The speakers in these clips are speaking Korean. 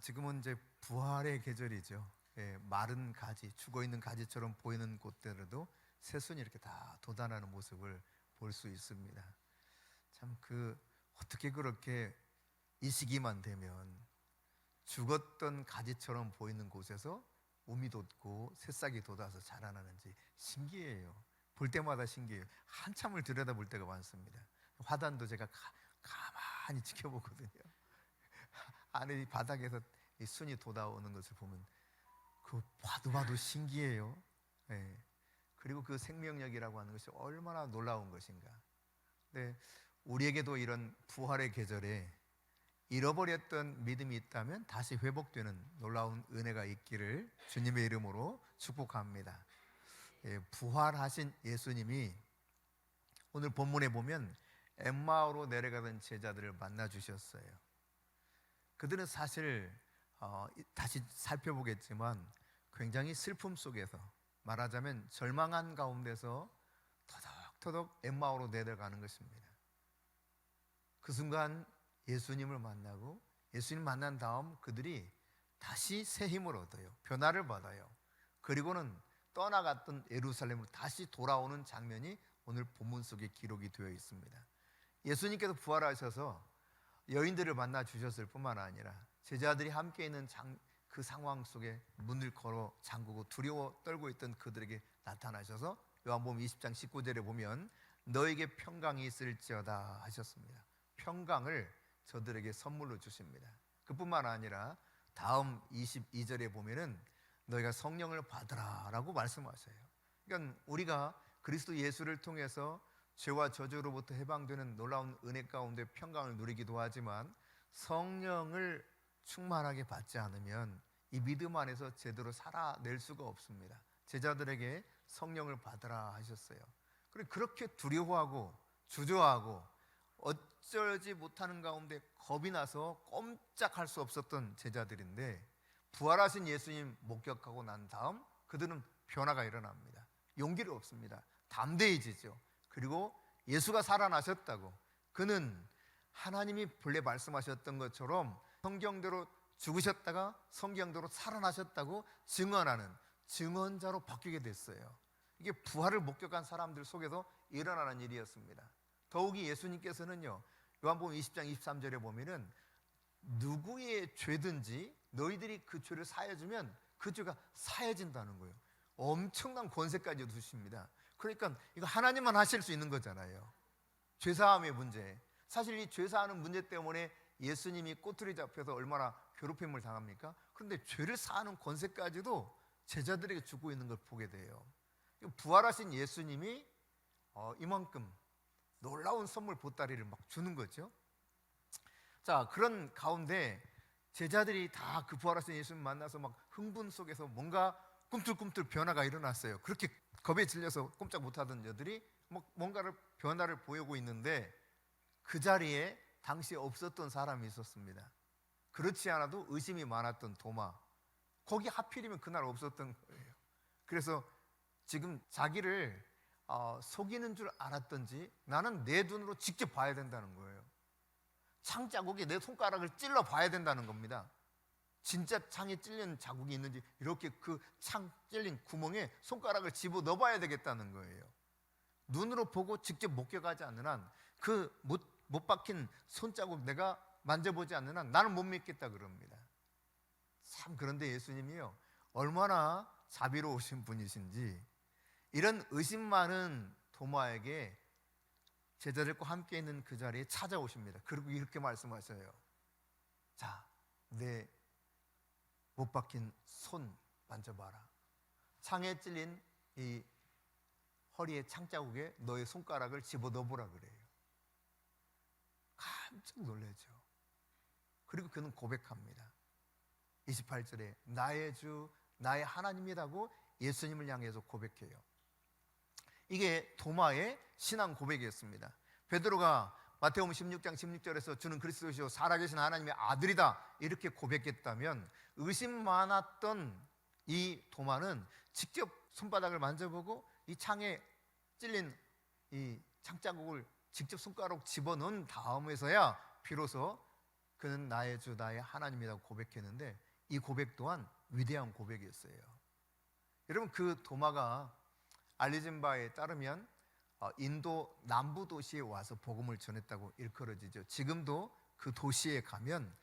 지금은 이제 부활의 계절이죠. 예, 마른 가지, 죽어있는 가지처럼 보이는 곳들에도 새순이 이렇게 다 돋아나는 모습을 볼 수 있습니다. 참 어떻게 그렇게 이 시기만 되면 죽었던 가지처럼 보이는 곳에서 움이 돋고 새싹이 돋아서 자라나는지 신기해요. 볼 때마다 신기해요. 한참을 들여다볼 때가 많습니다. 화단도 제가 가만히 지켜보거든요. 안에 이 바닥에서 이 순이 돋아오는 것을 보면 봐도 신기해요. 네. 그리고 그 생명력이라고 하는 것이 얼마나 놀라운 것인가. 네. 우리에게도 이런 부활의 계절에 잃어버렸던 믿음이 있다면 다시 회복되는 놀라운 은혜가 있기를 주님의 이름으로 축복합니다. 예, 부활하신 예수님이 오늘 본문에 보면 엠마오로 내려가던 제자들을 만나 주셨어요. 그들은 사실 다시 살펴보겠지만 굉장히 슬픔 속에서, 말하자면 절망한 가운데서 터덕터덕 엠마오로 내려가는 것입니다. 그 순간 예수님을 만나고 예수님 만난 다음 그들이 다시 새 힘을 얻어요. 변화를 받아요. 그리고는 떠나갔던 예루살렘으로 다시 돌아오는 장면이 오늘 본문 속에 기록이 되어 있습니다. 예수님께서 부활하셔서 여인들을 만나 주셨을 뿐만 아니라 제자들이 함께 있는 그 상황 속에 문을 걸어 잠그고 두려워 떨고 있던 그들에게 나타나셔서 요한복음 20장 19절에 보면 너에게 평강이 있을지어다 하셨습니다. 평강을 저들에게 선물로 주십니다. 그뿐만 아니라 다음 22절에 보면은 너희가 성령을 받으라 라고 말씀하셔요. 그러니까 우리가 그리스도 예수를 통해서 죄와 저주로부터 해방되는 놀라운 은혜 가운데 평강을 누리기도 하지만 성령을 충만하게 받지 않으면 이 믿음 안에서 제대로 살아낼 수가 없습니다. 제자들에게 성령을 받으라 하셨어요. 그리고 그렇게 두려워하고 주저하고 어쩌지 못하는 가운데 겁이 나서 꼼짝할 수 없었던 제자들인데 부활하신 예수님 목격하고 난 다음 그들은 변화가 일어납니다. 용기를 얻습니다. 담대해지죠. 그리고 예수가 살아나셨다고, 그는 하나님이 본래 말씀하셨던 것처럼 성경대로 죽으셨다가 성경대로 살아나셨다고 증언하는 증언자로 바뀌게 됐어요. 이게 부활을 목격한 사람들 속에서 일어나는 일이었습니다. 더욱이 예수님께서는요, 요한복음 20장 23절에 보면은 누구의 죄든지 너희들이 그 죄를 사해주면 그 죄가 사해진다는 거예요. 엄청난 권세까지 두십니다. 그러니까 이거 하나님만 하실 수 있는 거잖아요. 죄사함의 문제. 사실 이 죄사하는 문제 때문에 예수님이 꼬투리 잡혀서 얼마나 괴롭힘을 당합니까? 그런데 죄를 사하는 권세까지도 제자들에게 주고 있는 걸 보게 돼요. 부활하신 예수님이 이만큼 놀라운 선물 보따리를 막 주는 거죠. 자, 그런 가운데 제자들이 다 그 부활하신 예수님 만나서 막 흥분 속에서 뭔가 꿈틀꿈틀 변화가 일어났어요. 그렇게 겁에 질려서 꼼짝 못하던 저들이 뭔가를 변화를 보이고 있는데 그 자리에 당시에 없었던 사람이 있었습니다. 그렇지 않아도 의심이 많았던 도마, 거기 하필이면 그날 없었던 거예요. 그래서 지금 자기를 속이는 줄 알았던지 나는 내 눈으로 직접 봐야 된다는 거예요. 창 자국에 내 손가락을 찔러 봐야 된다는 겁니다. 진짜 창에 찔린 자국이 있는지 이렇게 그 창 찔린 구멍에 손가락을 집어 넣어봐야 되겠다는 거예요. 눈으로 보고 직접 목격하지 않는 한 그 못 박힌 손자국 내가 만져보지 않는 한 나는 못 믿겠다 그럽니다. 참, 그런데 예수님이요, 얼마나 자비로우신 분이신지 이런 의심 많은 도마에게 제자들과 함께 있는 그 자리에 찾아오십니다. 그리고 이렇게 말씀하셔요. 자, 내 못 박힌 손 만져봐라. 창에 찔린 이 허리의 창자국에 너의 손가락을 집어넣어보라 그래요. 깜짝 놀라죠. 그리고 그는 고백합니다. 28절에 나의 주 나의 하나님이라고 예수님을 향해서 고백해요. 이게 도마의 신앙 고백이었습니다. 베드로가 마태복음 16장 16절에서 주는 그리스도시요 살아계신 하나님의 아들이다 이렇게 고백했다면 의심 많았던 이 도마는 직접 손바닥을 만져보고 이 창에 찔린 이 창자국을 직접 손가락 집어넣은 다음에서야 비로소 그는 나의 주 나의 하나님이라고 고백했는데 이 고백 또한 위대한 고백이었어요. 여러분, 그 도마가 알려진 바에 따르면 인도 남부 도시에 와서 복음을 전했다고 일컬어지죠. 지금도 그 도시에 가면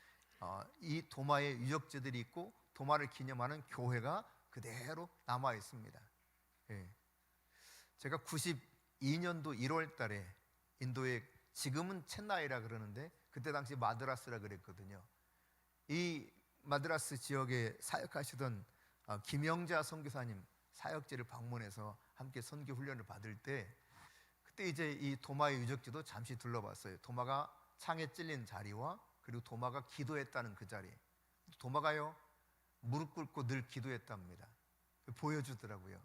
이 도마의 유적지들이 있고 도마를 기념하는 교회가 그대로 남아 있습니다. 예. 제가 92년도 1월 달에 인도에, 지금은 첸나이라 그러는데 그때 당시 마드라스라 그랬거든요. 이 마드라스 지역에 사역하시던 김영자 선교사님 사역지를 방문해서 함께 선교 훈련을 받을 때, 그때 이제 이 도마의 유적지도 잠시 둘러봤어요. 도마가 창에 찔린 자리와 그리고 도마가 기도했다는 그 자리. 도마가요, 무릎 꿇고 늘 기도했답니다. 보여주더라고요.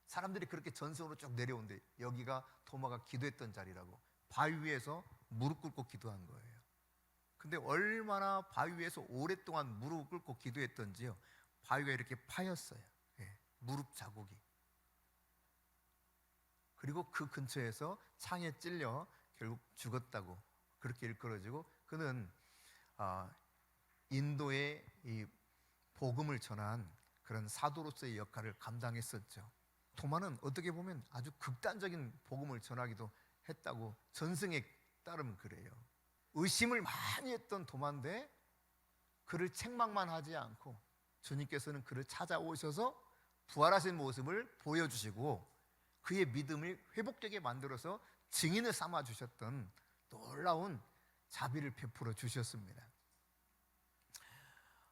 사람들이 그렇게 전승으로 쭉 내려온대. 여기가 도마가 기도했던 자리라고. 바위 위에서 무릎 꿇고 기도한 거예요. 근데 얼마나 바위 위에서 오랫동안 무릎 꿇고 기도했던지요, 바위가 이렇게 파였어요. 예, 무릎 자국이. 그리고 그 근처에서 창에 찔려 결국 죽었다고 그렇게 일컬어지고, 그는 인도의 이 복음을 전한 그런 사도로서의 역할을 감당했었죠. 도마는 어떻게 보면 아주 극단적인 복음을 전하기도 했다고 전승에 따르면 그래요. 의심을 많이 했던 도마인데 그를 책망만 하지 않고 주님께서는 그를 찾아오셔서 부활하신 모습을 보여주시고 그의 믿음을 회복되게 만들어서 증인을 삼아 주셨던 놀라운 자비를 베풀어 주셨습니다.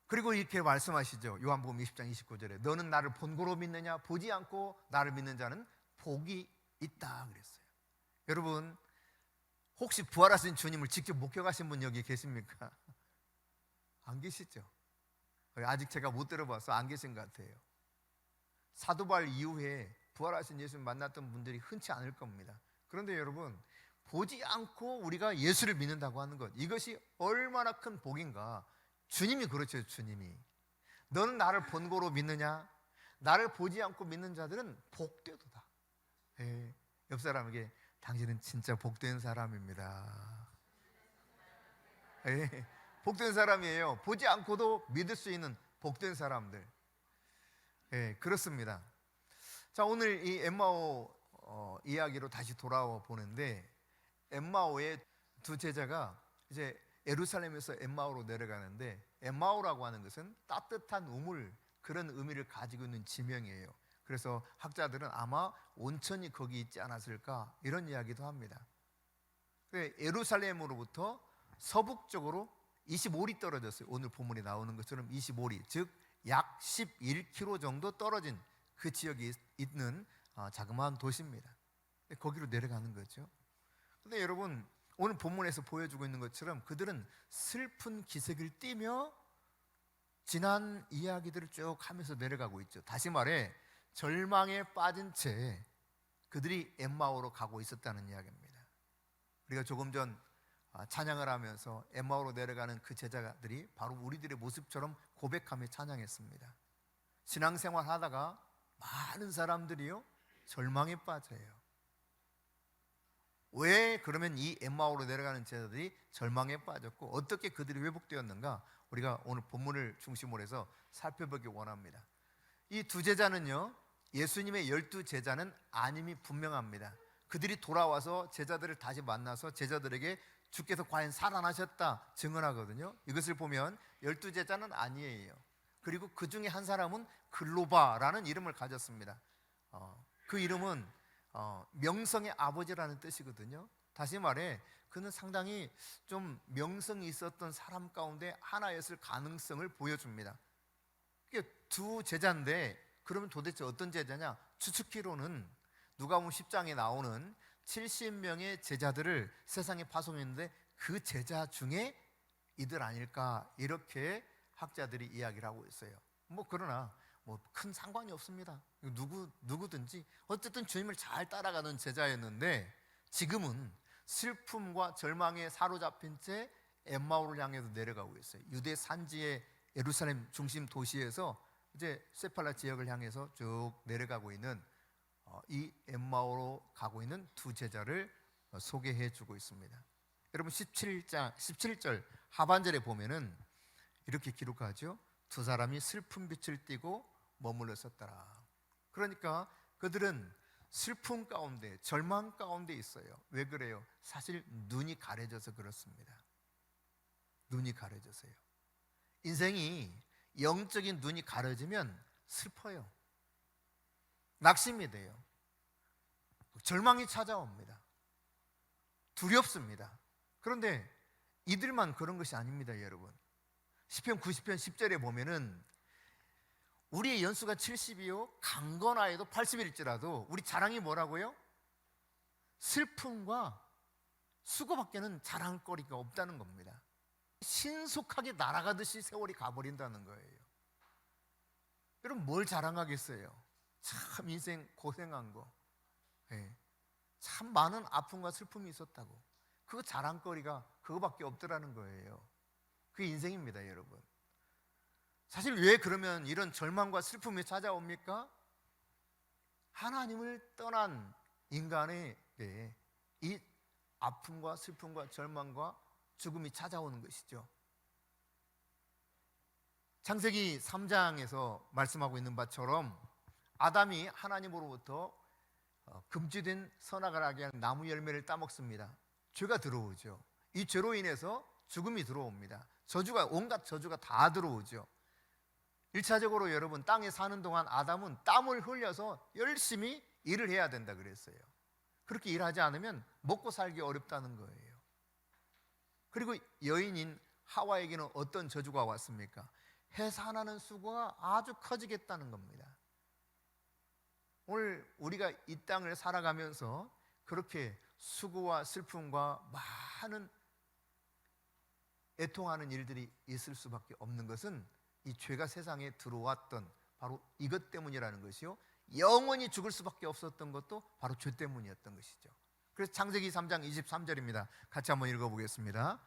그리고 이렇게 말씀하시죠. 요한복음 20장 29절에 너는 나를 본고로 믿느냐? 보지 않고 나를 믿는 자는 복이 있다 그랬어요. 여러분, 혹시 부활하신 주님을 직접 목격하신 분 여기 계십니까? 안 계시죠? 아직 제가 못 들어봐서 안 계신 것 같아요. 사도바울 이후에 부활하신 예수를 만났던 분들이 흔치 않을 겁니다. 그런데 여러분, 보지 않고 우리가 예수를 믿는다고 하는 것, 이것이 얼마나 큰 복인가. 주님이 그렇죠. 주님이 너는 나를 본고로 믿느냐? 나를 보지 않고 믿는 자들은 복되도다. 옆 사람에게 당신은 진짜 복된 사람입니다. 복된 사람이에요. 보지 않고도 믿을 수 있는 복된 사람들. 그렇습니다. 자, 오늘 이 엠마오 이야기로 다시 돌아와 보는데, 엠마오의 두 제자가 이제 예루살렘에서 엠마오로 내려가는데, 엠마오라고 하는 것은 따뜻한 우물, 그런 의미를 가지고 있는 지명이에요. 그래서 학자들은 아마 온천이 거기 있지 않았을까 이런 이야기도 합니다. 예루살렘으로부터 서북쪽으로 25리 떨어졌어요. 오늘 본문에 나오는 것처럼 25리, 즉 약 11km 정도 떨어진 그 지역에 있는 자그마한 도시입니다. 거기로 내려가는 거죠. 근데 여러분, 오늘 본문에서 보여주고 있는 것처럼 그들은 슬픈 기색을 띠며 지난 이야기들을 쭉 하면서 내려가고 있죠. 다시 말해 절망에 빠진 채 그들이 엠마오로 가고 있었다는 이야기입니다. 우리가 조금 전 찬양을 하면서 엠마오로 내려가는 그 제자들이 바로 우리들의 모습처럼 고백하며 찬양했습니다. 신앙생활 하다가 많은 사람들이요, 절망에 빠져요. 왜 그러면 이 엠마오로 내려가는 제자들이 절망에 빠졌고 어떻게 그들이 회복되었는가, 우리가 오늘 본문을 중심으로 해서 살펴보기 원합니다. 이 두 제자는요, 예수님의 12제자는 아님이 분명합니다. 그들이 돌아와서 제자들을 다시 만나서 제자들에게 주께서 과연 살아나셨다 증언하거든요. 이것을 보면 12제자는 아니에요. 그리고 그 중에 한 사람은 글로바라는 이름을 가졌습니다. 그 이름은 명성의 아버지라는 뜻이거든요. 다시 말해 그는 상당히 좀 명성이 있었던 사람 가운데 하나였을 가능성을 보여줍니다. 이게 두 제자인데 그러면 도대체 어떤 제자냐? 추측키로는 누가복음 10장에 나오는 70명의 제자들을 세상에 파송했는데 그 제자 중에 이들 아닐까, 이렇게 학자들이 이야기를 하고 있어요. 그러나 큰 상관이 없습니다. 누구든지 어쨌든 주님을 잘 따라가는 제자였는데 지금은 슬픔과 절망에 사로잡힌 채 엠마오를 향해서 내려가고 있어요. 유대 산지의 예루살렘 중심 도시에서 이제 세팔라 지역을 향해서 쭉 내려가고 있는 이 엠마오로 가고 있는 두 제자를 소개해 주고 있습니다. 여러분 17절 하반절에 보면은 이렇게 기록하죠. 두 사람이 슬픈 빛을 띠고 머물러 섰더라. 그러니까 그들은 슬픔 가운데, 절망 가운데 있어요. 왜 그래요? 사실 눈이 가려져서 그렇습니다. 눈이 가려져서요. 인생이 영적인 눈이 가려지면 슬퍼요. 낙심이 돼요. 절망이 찾아옵니다. 두렵습니다. 그런데 이들만 그런 것이 아닙니다, 여러분. 시편 90편 10절에 보면은 우리의 연수가 70이요 강건하여도 80일일지라도 우리 자랑이 뭐라고요? 슬픔과 수고밖에는 자랑거리가 없다는 겁니다. 신속하게 날아가듯이 세월이 가버린다는 거예요. 여러분 뭘 자랑하겠어요? 참 인생 고생한 거, 참 많은 아픔과 슬픔이 있었다고. 그 자랑거리가 그거밖에 없더라는 거예요. 그게 인생입니다, 여러분. 사실 왜 그러면 이런 절망과 슬픔이 찾아옵니까? 하나님을 떠난 인간에게 이 아픔과 슬픔과 절망과 죽음이 찾아오는 것이죠. 창세기 3장에서 말씀하고 있는 바처럼 아담이 하나님으로부터 금지된 선악을 알게 하는 나무 열매를 따먹습니다. 죄가 들어오죠. 이 죄로 인해서 죽음이 들어옵니다. 저주가, 온갖 저주가 다 들어오죠. 1차적으로 여러분 땅에 사는 동안 아담은 땀을 흘려서 열심히 일을 해야 된다 그랬어요. 그렇게 일하지 않으면 먹고 살기 어렵다는 거예요. 그리고 여인인 하와에게는 어떤 저주가 왔습니까? 해산하는 수고가 아주 커지겠다는 겁니다. 오늘 우리가 이 땅을 살아가면서 그렇게 수고와 슬픔과 많은 애통하는 일들이 있을 수밖에 없는 것은 이 죄가 세상에 들어왔던 바로 이것 때문이라는 것이요, 영원히 죽을 수밖에 없었던 것도 바로 죄 때문이었던 것이죠. 그래서 창세기 3장 23절입니다. 같이 한번 읽어보겠습니다.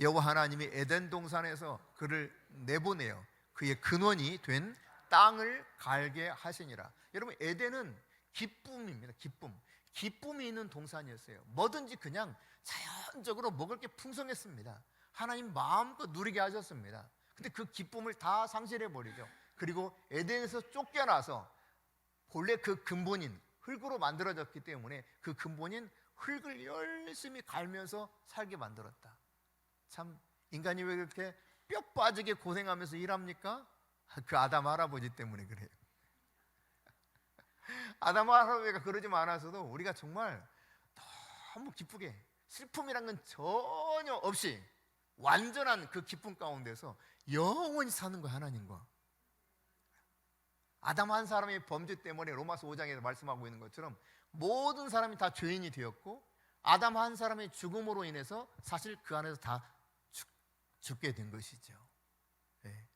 여호와 하나님이 에덴 동산에서 그를 내보내어 그의 근원이 된 땅을 갈게 하시니라. 여러분 에덴은 기쁨입니다. 기쁨이 있는 동산이었어요. 뭐든지 그냥 자연적으로 먹을 게 풍성했습니다. 하나님 마음껏 누리게 하셨습니다. 근데 그 기쁨을 다 상실해 버리죠. 그리고 에덴에서 쫓겨나서 본래 그 근본인 흙으로 만들어졌기 때문에 그 근본인 흙을 열심히 갈면서 살게 만들었다. 참 인간이 왜 그렇게 뼈 빠지게 고생하면서 일합니까? 그 아담 할아버지 때문에 그래요. 아담 할아버지가 그러지 않았어도 우리가 정말 너무 기쁘게 슬픔이란 건 전혀 없이 완전한 그 기쁨 가운데서 영원히 사는 거야, 하나님과. 아담 한 사람의 범죄 때문에 로마서 5장에서 말씀하고 있는 것처럼 모든 사람이 다 죄인이 되었고 아담 한 사람의 죽음으로 인해서 사실 그 안에서 다 죽게 된 것이죠. 네.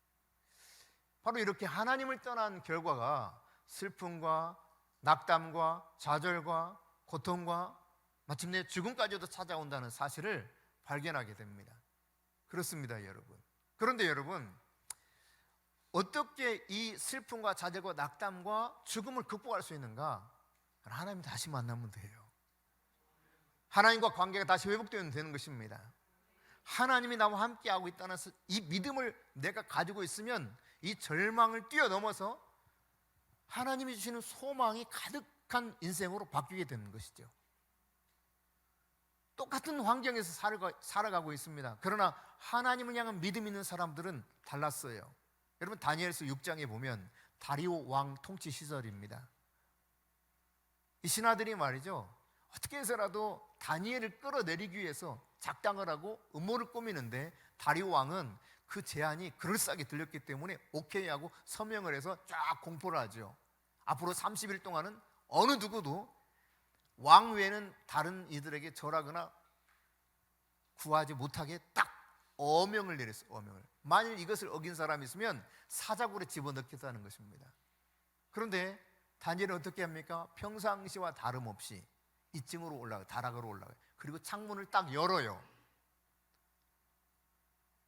바로 이렇게 하나님을 떠난 결과가 슬픔과 낙담과 좌절과 고통과 마침내 죽음까지도 찾아온다는 사실을 발견하게 됩니다. 그렇습니다, 여러분. 그런데 여러분, 어떻게 이 슬픔과 좌절과 낙담과 죽음을 극복할 수 있는가? 하나님 다시 만나면 돼요. 하나님과 관계가 다시 회복되는 것입니다. 하나님이 나와 함께하고 있다는 이 믿음을 내가 가지고 있으면 이 절망을 뛰어넘어서 하나님이 주시는 소망이 가득한 인생으로 바뀌게 되는 것이죠. 똑같은 환경에서 살아가고 있습니다. 그러나 하나님을 향한 믿음 있는 사람들은 달랐어요. 여러분 다니엘서 6장에 보면 다리오 왕 통치 시절입니다. 이 신하들이 말이죠, 어떻게 해서라도 다니엘을 끌어내리기 위해서 작당을 하고 음모를 꾸미는데 다리오 왕은 그 제안이 그럴싸하게 들렸기 때문에 오케이 하고 서명을 해서 쫙 공포를 하죠. 앞으로 30일 동안은 어느 누구도 왕 외에는 다른 이들에게 절하거나 구하지 못하게 딱 어명을 내렸어요. 어명을. 만일 이것을 어긴 사람이 있으면 사자굴에 집어넣겠다는 것입니다. 그런데 다니엘은 어떻게 합니까? 평상시와 다름없이 2층으로 올라가요. 다락으로 올라가요. 그리고 창문을 딱 열어요.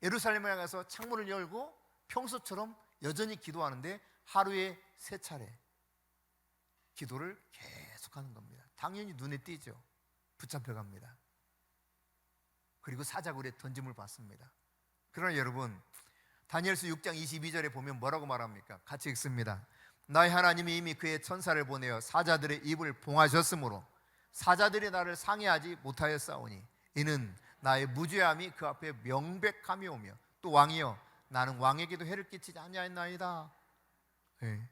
예루살렘에 가서 창문을 열고 평소처럼 여전히 기도하는데 하루에 3차례 기도를 계속하는 겁니다. 당연히 눈에 띄죠. 붙잡혀 갑니다. 그리고 사자굴에 던짐을 받습니다. 그러나 여러분, 다니엘서 6장 22절에 보면 뭐라고 말합니까? 같이 읽습니다. 나의 하나님이 이미 그의 천사를 보내어 사자들의 입을 봉하셨으므로 사자들이 나를 상해하지 못하였사오니 이는 나의 무죄함이 그 앞에 명백함이 오며 또 왕이여 나는 왕에게도 해를 끼치지 아니하였나이다. 네.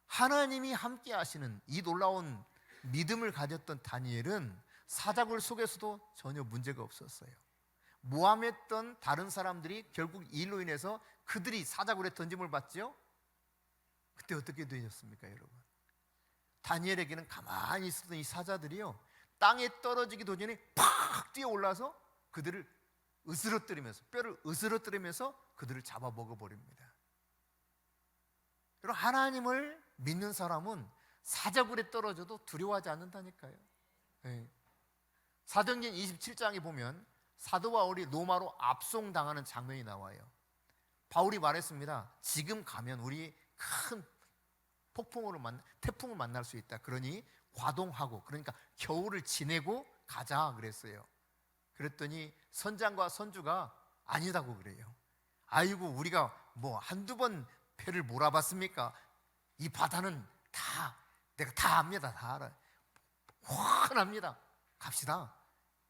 하나님이 함께 하시는 이 놀라운 믿음을 가졌던 다니엘은 사자굴 속에서도 전혀 문제가 없었어요. 모함했던 다른 사람들이 결국 이 일로 인해서 그들이 사자굴에 던짐을 받죠. 그때 어떻게 되셨습니까, 여러분? 다니엘에게는 가만히 있었던 이 사자들이요, 땅에 떨어지기도 전에 팍 뛰어올라서 그들을 으스러뜨리면서, 뼈를 으스러뜨리면서 그들을 잡아 먹어버립니다. 여러분, 하나님을 믿는 사람은 사자굴에 떨어져도 두려워하지 않는다니까요. 네. 사도행전 27장에 보면 사도 바울이 로마로 압송당하는 장면이 나와요. 바울이 말했습니다. 지금 가면 우리 큰 태풍을 만날 수 있다. 그러니 과동하고, 그러니까 겨울을 지내고 가자 그랬어요. 그랬더니 선장과 선주가 아니다고 그래요. 아이고, 우리가 뭐 한두 번 배를 몰아봤습니까? 이 바다는 내가 다 압니다. 다 알아요. 환합니다. 갑시다.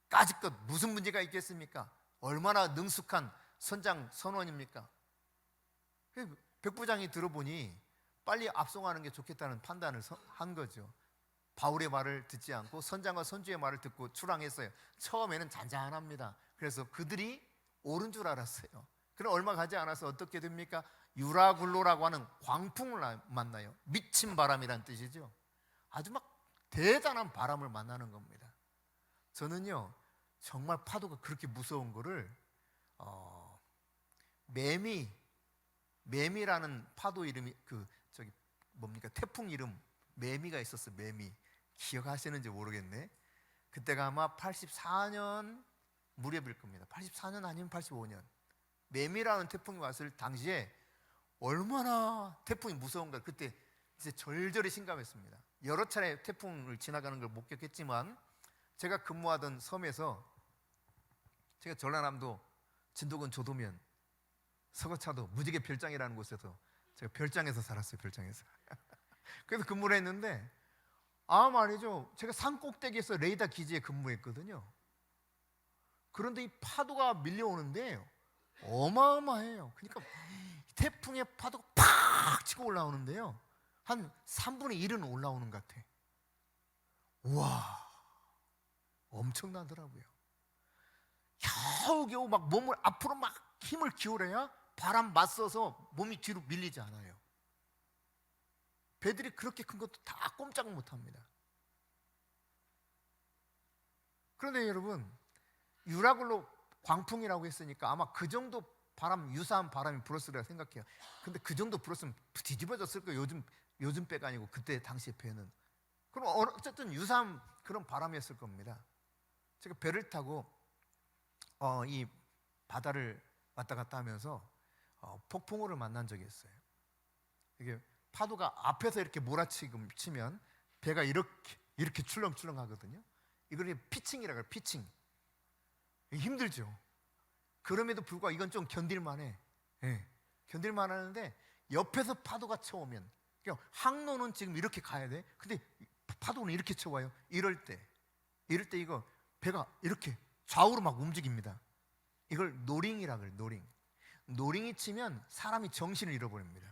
까짓것 무슨 문제가 있겠습니까? 얼마나 능숙한 선장 선원입니까? 백부장이 들어보니 빨리 압송하는 게 좋겠다는 판단을 한 거죠. 바울의 말을 듣지 않고 선장과 선주의 말을 듣고 출항했어요. 처음에는 잔잔합니다. 그래서 그들이 옳은 줄 알았어요. 그럼 얼마 가지 않아서 어떻게 됩니까? 유라굴로라고 하는 광풍을 만나요. 미친 바람이란 뜻이죠. 아주 막 대단한 바람을 만나는 겁니다. 저는요, 정말 파도가 그렇게 무서운 거를 매미라는 파도 이름이 태풍 이름 매미가 있었어요. 매미. 기억하시는지 모르겠네. 그때가 아마 84년 무렵일 겁니다. 84년 아니면 85년. 매미라는 태풍이 왔을 당시에 얼마나 태풍이 무서운가. 그때 이제 절절히 심각했습니다. 여러 차례 태풍을 지나가는 걸 목격했지만 제가 근무하던 섬에서, 제가 전라남도 진도군 조도면 서거차도 무지개 별장이라는 곳에서 제가 별장에서 살았어요. 별장에서. 그래서 근무를 했는데 말이죠, 제가 산 꼭대기에서 레이더 기지에 근무했거든요. 그런데 이 파도가 밀려오는데 어마어마해요. 그러니까 태풍의 파도가 팍 치고 올라오는데요, 한 3분의 1은 올라오는 것 같아. 우와, 엄청나더라고요. 겨우겨우 막 몸을 앞으로 막 힘을 기울여야 바람 맞서서 몸이 뒤로 밀리지 않아요. 배들이 그렇게 큰 것도 다 꼼짝 못합니다. 그런데 여러분, 유라굴로 광풍이라고 했으니까 아마 그 정도 유사한 바람이 불었으리라 생각해요. 근데 그 정도 불었으면 뒤집어졌을 거예요. 요즘 배가 아니고 그때 당시의 배는. 그럼 어쨌든 유사한 그런 바람이었을 겁니다. 제가 배를 타고 이 바다를 왔다 갔다 하면서 폭풍우를 만난 적이 있어요. 이게 파도가 앞에서 이렇게 몰아치면 배가 이렇게 출렁출렁 하거든요. 이걸 피칭이라고 해요. 피칭. 힘들죠. 그럼에도 불구하고 이건 좀 견딜만해. 네. 견딜만 하는데 옆에서 파도가 쳐오면, 그러니까 항로는 지금 이렇게 가야 돼. 근데 파도는 이렇게 쳐와요. 이럴 때 이거 배가 이렇게 좌우로 막 움직입니다. 이걸 노링이라고 해요. 노링이 치면 사람이 정신을 잃어버립니다.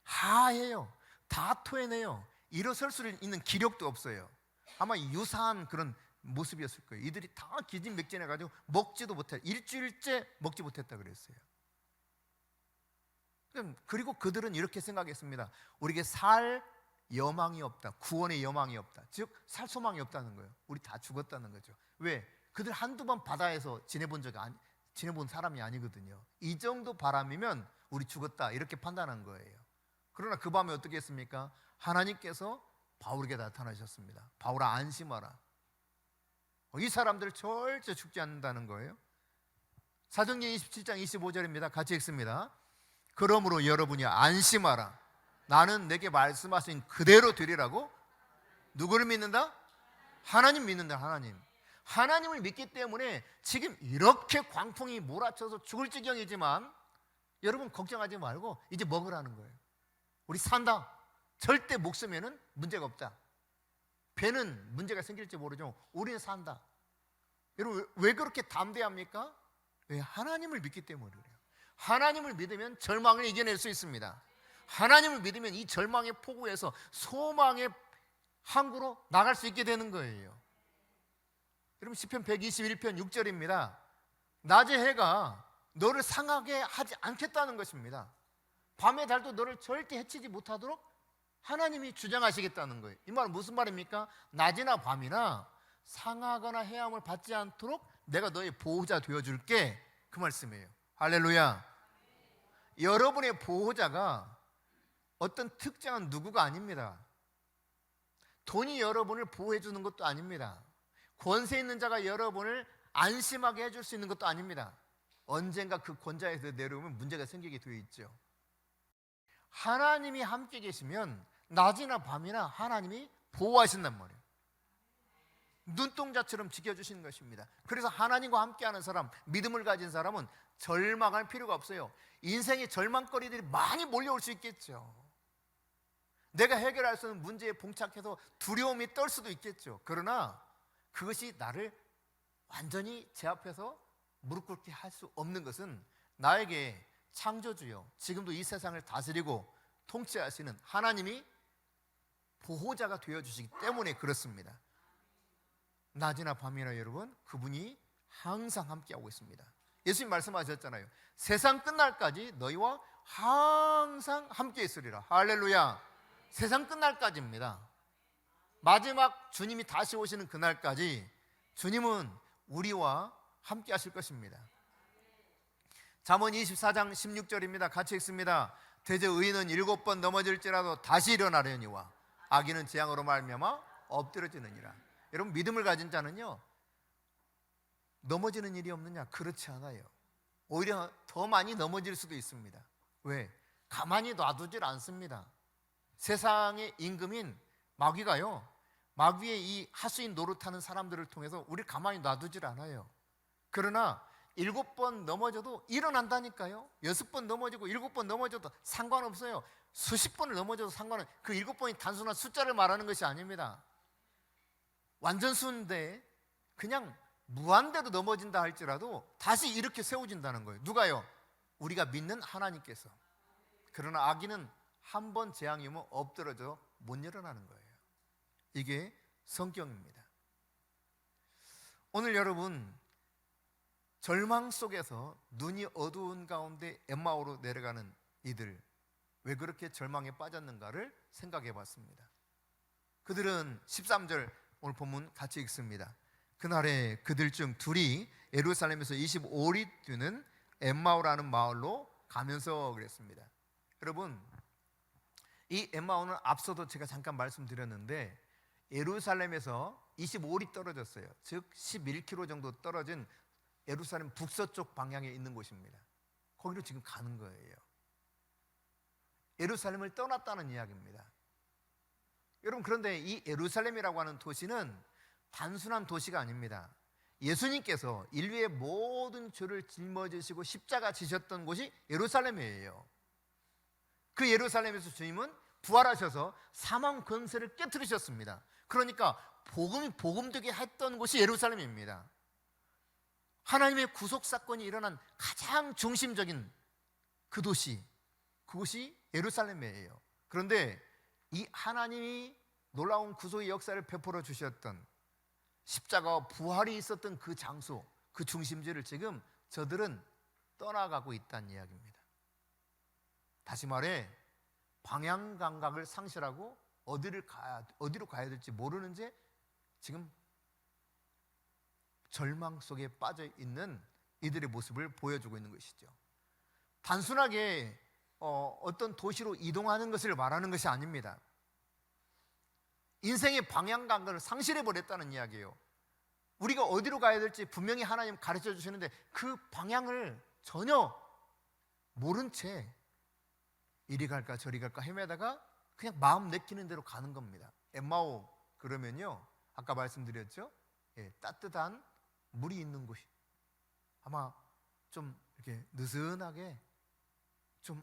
하해요. 다 토해내요. 일어설 수 있는 기력도 없어요. 아마 유사한 그런 모습이었을 거예요. 이들이 다 기진맥진해가지고 먹지도 못해, 일주일째 먹지 못했다 그랬어요. 그리고 그들은 이렇게 생각했습니다. 우리에게 살 여망이 없다. 구원의 여망이 없다. 즉 살 소망이 없다는 거예요. 우리 다 죽었다는 거죠. 왜? 그들 한두 번 바다에서 지내본 사람이 아니거든요. 이 정도 바람이면 우리 죽었다, 이렇게 판단한 거예요. 그러나 그 밤에 어떻게 했습니까? 하나님께서 바울에게 나타나셨습니다. 바울아, 안심하라. 이 사람들 절대 죽지 않는다는 거예요. 사도행전 27장 25절입니다. 같이 읽습니다. 그러므로 여러분이 안심하라. 나는 내게 말씀하신 그대로 되리라고. 누구를 믿는다? 하나님 믿는다. 하나님. 하나님을 믿기 때문에 지금 이렇게 광풍이 몰아쳐서 죽을 지경이지만 여러분 걱정하지 말고 이제 먹으라는 거예요. 우리 산다. 절대 목숨에는 문제가 없다. 배는 문제가 생길지 모르죠. 우리는 산다. 여러분 왜 그렇게 담대합니까? 왜? 하나님을 믿기 때문에 그래요. 하나님을 믿으면 절망을 이겨낼 수 있습니다. 하나님을 믿으면 이 절망의 폭우에서 소망의 항구로 나갈 수 있게 되는 거예요. 여러분 시편 121편 6절입니다. 낮의 해가 너를 상하게 하지 않겠다는 것입니다. 밤의 달도 너를 절대 해치지 못하도록 하나님이 주장하시겠다는 거예요. 이 말은 무슨 말입니까? 낮이나 밤이나 상하거나 해함을 받지 않도록 내가 너의 보호자 되어줄게, 그 말씀이에요. 할렐루야. 여러분의 보호자가 어떤 특정한 누구가 아닙니다. 돈이 여러분을 보호해 주는 것도 아닙니다. 권세 있는 자가 여러분을 안심하게 해줄 수 있는 것도 아닙니다. 언젠가 그 권자에서 내려오면 문제가 생기게 되어 있죠. 하나님이 함께 계시면 낮이나 밤이나 하나님이 보호하신단 말이에요. 눈동자처럼 지켜주시는 것입니다. 그래서 하나님과 함께하는 사람, 믿음을 가진 사람은 절망할 필요가 없어요. 인생의 절망거리들이 많이 몰려올 수 있겠죠. 내가 해결할 수 없는 문제에 봉착해서 두려움이 떨 수도 있겠죠. 그러나 그것이 나를 완전히 제 앞에서 무릎 꿇게 할 수 없는 것은 나에게 창조주요, 지금도 이 세상을 다스리고 통치하시는 하나님이 보호자가 되어주시기 때문에 그렇습니다. 낮이나 밤이나 여러분, 그분이 항상 함께하고 있습니다. 예수님 말씀하셨잖아요. 세상 끝날까지 너희와 항상 함께 있으리라. 할렐루야. 세상 끝날까지입니다. 마지막 주님이 다시 오시는 그날까지 주님은 우리와 함께 하실 것입니다. 잠언 24장 16절입니다. 같이 읽습니다. 대저 의인은 7번 넘어질지라도 다시 일어나려니와 악인은 재앙으로 말미암아 엎드러지느니라. 여러분 믿음을 가진 자는요, 넘어지는 일이 없느냐? 그렇지 않아요. 오히려 더 많이 넘어질 수도 있습니다. 왜? 가만히 놔두질 않습니다. 세상의 임금인 마귀가요, 마귀의 이 하수인 노릇하는 사람들을 통해서 우리를 가만히 놔두질 않아요. 그러나 7번 넘어져도 일어난다니까요. 6번 넘어지고 7번 넘어져도 상관없어요. 수십 번을 넘어져도 상관은, 그 7번이 단순한 숫자를 말하는 것이 아닙니다. 완전 수인데 그냥 무한대로 넘어진다 할지라도 다시 이렇게 세워진다는 거예요. 누가요? 우리가 믿는 하나님께서. 그러나 악인은 한 번 재앙이 오면 엎드러져 못 일어나는 거예요. 이게 성경입니다. 오늘 여러분 절망 속에서 눈이 어두운 가운데 엠마오로 내려가는 이들, 왜 그렇게 절망에 빠졌는가를 생각해 봤습니다. 그들은 13절 오늘 본문 같이 읽습니다. 그날에 그들 중 둘이 예루살렘에서 25리 뛰는 엠마오라는 마을로 가면서 그랬습니다. 여러분 이 엠마오는 앞서도 제가 잠깐 말씀드렸는데 예루살렘에서 25리 떨어졌어요. 즉 11km 정도 떨어진 예루살렘 북서쪽 방향에 있는 곳입니다. 거기로 지금 가는 거예요. 예루살렘을 떠났다는 이야기입니다. 여러분 그런데 이 예루살렘이라고 하는 도시는 단순한 도시가 아닙니다. 예수님께서 인류의 모든 죄를 짊어지시고 십자가 지셨던 곳이 예루살렘이에요. 그 예루살렘에서 주님은 부활하셔서 사망 권세를 깨뜨리셨습니다. 그러니까 복음이 복음되게 했던 곳이 예루살렘입니다. 하나님의 구속 사건이 일어난 가장 중심적인 그 도시, 그곳이 예루살렘이에요. 그런데 이 하나님이 놀라운 구속의 역사를 베풀어 주셨던 십자가와 부활이 있었던 그 장소, 그 중심지를 지금 저들은 떠나가고 있다는 이야기입니다. 다시 말해 방향 감각을 상실하고 어디로 가야 될지 모르는 채 지금 절망 속에 빠져 있는 이들의 모습을 보여주고 있는 것이죠. 단순하게 어떤 도시로 이동하는 것을 말하는 것이 아닙니다. 인생의 방향 감각을 상실해 버렸다는 이야기예요. 우리가 어디로 가야 될지 분명히 하나님 가르쳐 주시는데 그 방향을 전혀 모른 채 이리 갈까 저리 갈까 헤매다가 그냥 마음 내키는 대로 가는 겁니다. 엠마오 그러면요, 아까 말씀드렸죠, 따뜻한 물이 있는 곳이 아마 좀 이렇게 느슨하게 좀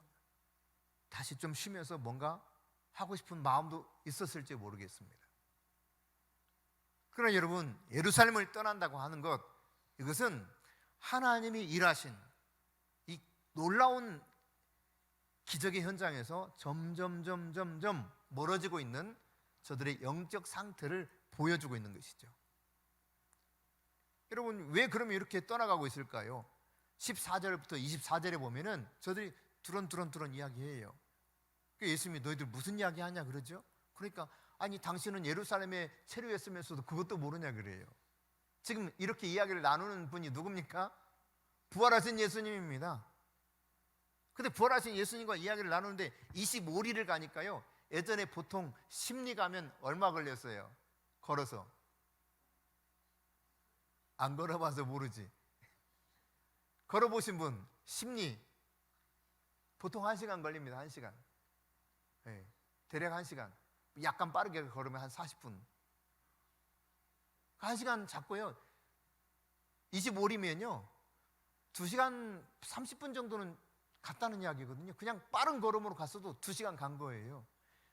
다시 좀 쉬면서 뭔가 하고 싶은 마음도 있었을지 모르겠습니다. 그러나 여러분, 예루살렘을 떠난다고 하는 것, 이것은 하나님이 일하신 이 놀라운 기적의 현장에서 점점 멀어지고 있는 저들의 영적 상태를 보여주고 있는 것이죠. 여러분, 왜 그러면 이렇게 떠나가고 있을까요? 14절부터 24절에 보면은 저들이 두런두런 이야기해요. 예수님이 너희들 무슨 이야기 하냐 그러죠? 그러니까 아니 당신은 예루살렘에 체류했으면서도 그것도 모르냐 그래요. 지금 이렇게 이야기를 나누는 분이 누굽니까? 부활하신 예수님입니다. 근데 부활하신 예수님과 이야기를 나누는데 25리를 가니까요, 예전에 보통 십리 가면 얼마 걸렸어요? 걸어서. 안 걸어봐서 모르지. 걸어보신 분, 십리 보통 1시간 걸립니다. 1시간. 대략 1시간. 약간 빠르게 걸으면 한 40분. 1시간 잡고요, 25리면요 2시간 30분 정도는 갔다는 이야기거든요. 그냥 빠른 걸음으로 갔어도 2시간 간 거예요.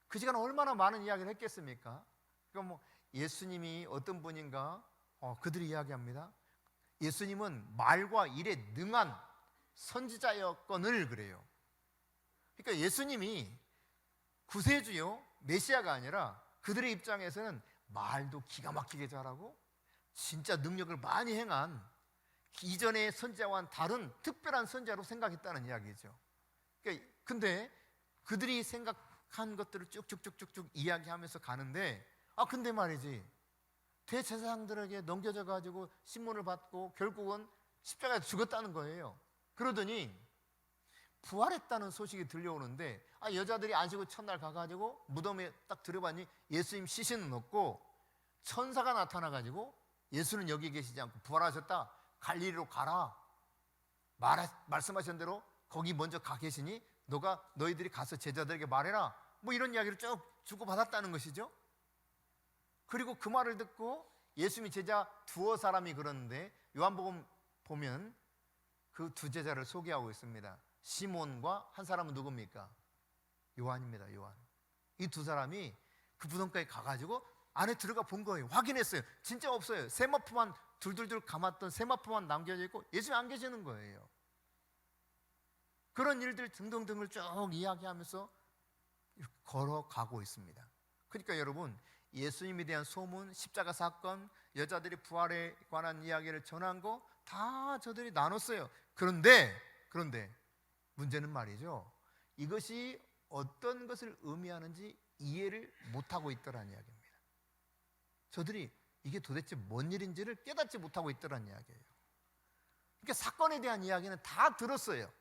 그 시간 얼마나 많은 이야기를 했겠습니까? 그러니까 뭐 예수님이 어떤 분인가, 그들이 이야기합니다. 예수님은 말과 일에 능한 선지자였거늘 그래요. 그러니까 예수님이 구세주요 메시아가 아니라 그들의 입장에서는 말도 기가 막히게 잘하고 진짜 능력을 많이 행한 이전의 선지자와는 다른 특별한 선지자로 생각했다는 이야기죠. 그러니까 근데 그들이 생각한 것들을 쭉쭉쭉쭉 이야기하면서 가는데, 근데 말이지, 대제사장들에게 넘겨져 가지고 신문을 받고 결국은 십자가에 죽었다는 거예요. 그러더니 부활했다는 소식이 들려오는데, 여자들이 안식구 첫날 가가지고 무덤에 딱 들어봤니 예수님 시신은 없고 천사가 나타나가지고 예수는 여기 계시지 않고 부활하셨다, 갈릴리로 가라, 말씀하신 대로 거기 먼저 가 계시니 너희들이 가서 제자들에게 말해라, 뭐 이런 이야기를 쭉 주고받았다는 것이죠. 그리고 그 말을 듣고 예수님이 제자 두어 사람이 그러는데, 요한복음 보면 그 두 제자를 소개하고 있습니다. 시몬과 한 사람은 누굽니까? 요한입니다. 요한. 이 두 사람이 그 무덤가에 가가지고 안에 들어가 본 거예요. 확인했어요. 진짜 없어요. 세마포만 둘둘둘 감았던 세마포만 남겨져 있고 예수님이 안 계시는 거예요. 그런 일들 등등등을 쭉 이야기하면서 걸어가고 있습니다. 그러니까 여러분, 예수님에 대한 소문, 십자가 사건, 여자들이 부활에 관한 이야기를 전한 거 다 저들이 나눴어요. 그런데 문제는 말이죠, 이것이 어떤 것을 의미하는지 이해를 못하고 있더라는 이야기입니다. 저들이 이게 도대체 뭔 일인지를 깨닫지 못하고 있더라는 이야기예요. 그러니까 사건에 대한 이야기는 다 들었어요.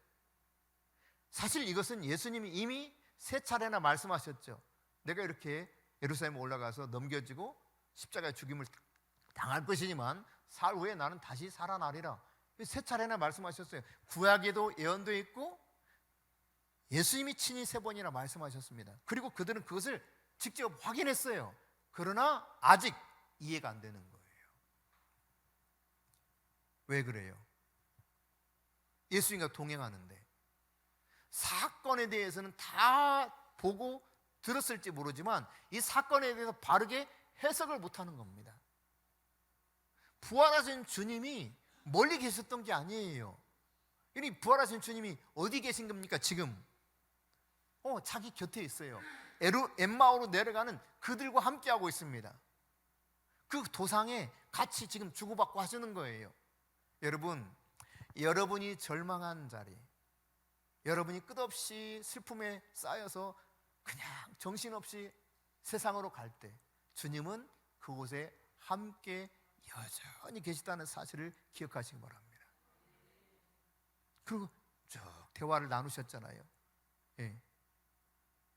사실 이것은 예수님이 이미 3차례나 말씀하셨죠. 내가 이렇게 예루살렘에 올라가서 넘겨지고 십자가에 죽임을 당할 것이지만 사흘 후에 나는 다시 살아나리라. 3차례나 말씀하셨어요. 구약에도 예언도 있고 예수님이 친히 3번이나 말씀하셨습니다. 그리고 그들은 그것을 직접 확인했어요. 그러나 아직 이해가 안 되는 거예요. 왜 그래요? 예수님과 동행하는데 사건에 대해서는 다 보고 들었을지 모르지만 이 사건에 대해서 바르게 해석을 못하는 겁니다. 부활하신 주님이 멀리 계셨던 게 아니에요. 이 부활하신 주님이 어디 계신 겁니까? 지금 자기 곁에 있어요. 엠마오로 내려가는 그들과 함께하고 있습니다. 그 도상에 같이 지금 주고받고 하시는 거예요. 여러분, 여러분이 절망한 자리, 여러분이 끝없이 슬픔에 쌓여서 그냥 정신없이 세상으로 갈 때 주님은 그곳에 함께 여전히 계시다는 사실을 기억하시기 바랍니다. 그리고 쭉 대화를 나누셨잖아요.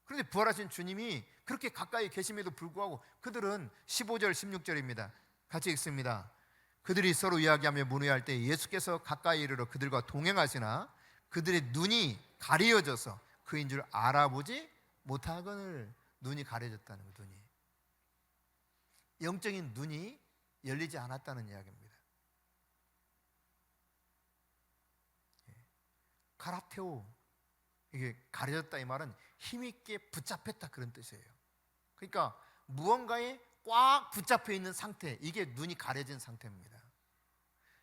그런데 부활하신 주님이 그렇게 가까이 계심에도 불구하고 그들은 15절 16절입니다. 같이 읽습니다. 그들이 서로 이야기하며 문의할 때 예수께서 가까이 이르러 그들과 동행하시나 그들의 눈이 가려져서 그인 줄 알아보지 못하거늘. 눈이 가려졌다는 거. 눈이, 영적인 눈이 열리지 않았다는 이야기입니다. 카라테오, 이게 가려졌다 이 말은 힘있게 붙잡혔다 그런 뜻이에요. 그러니까 무언가에 꽉 붙잡혀 있는 상태, 이게 눈이 가려진 상태입니다.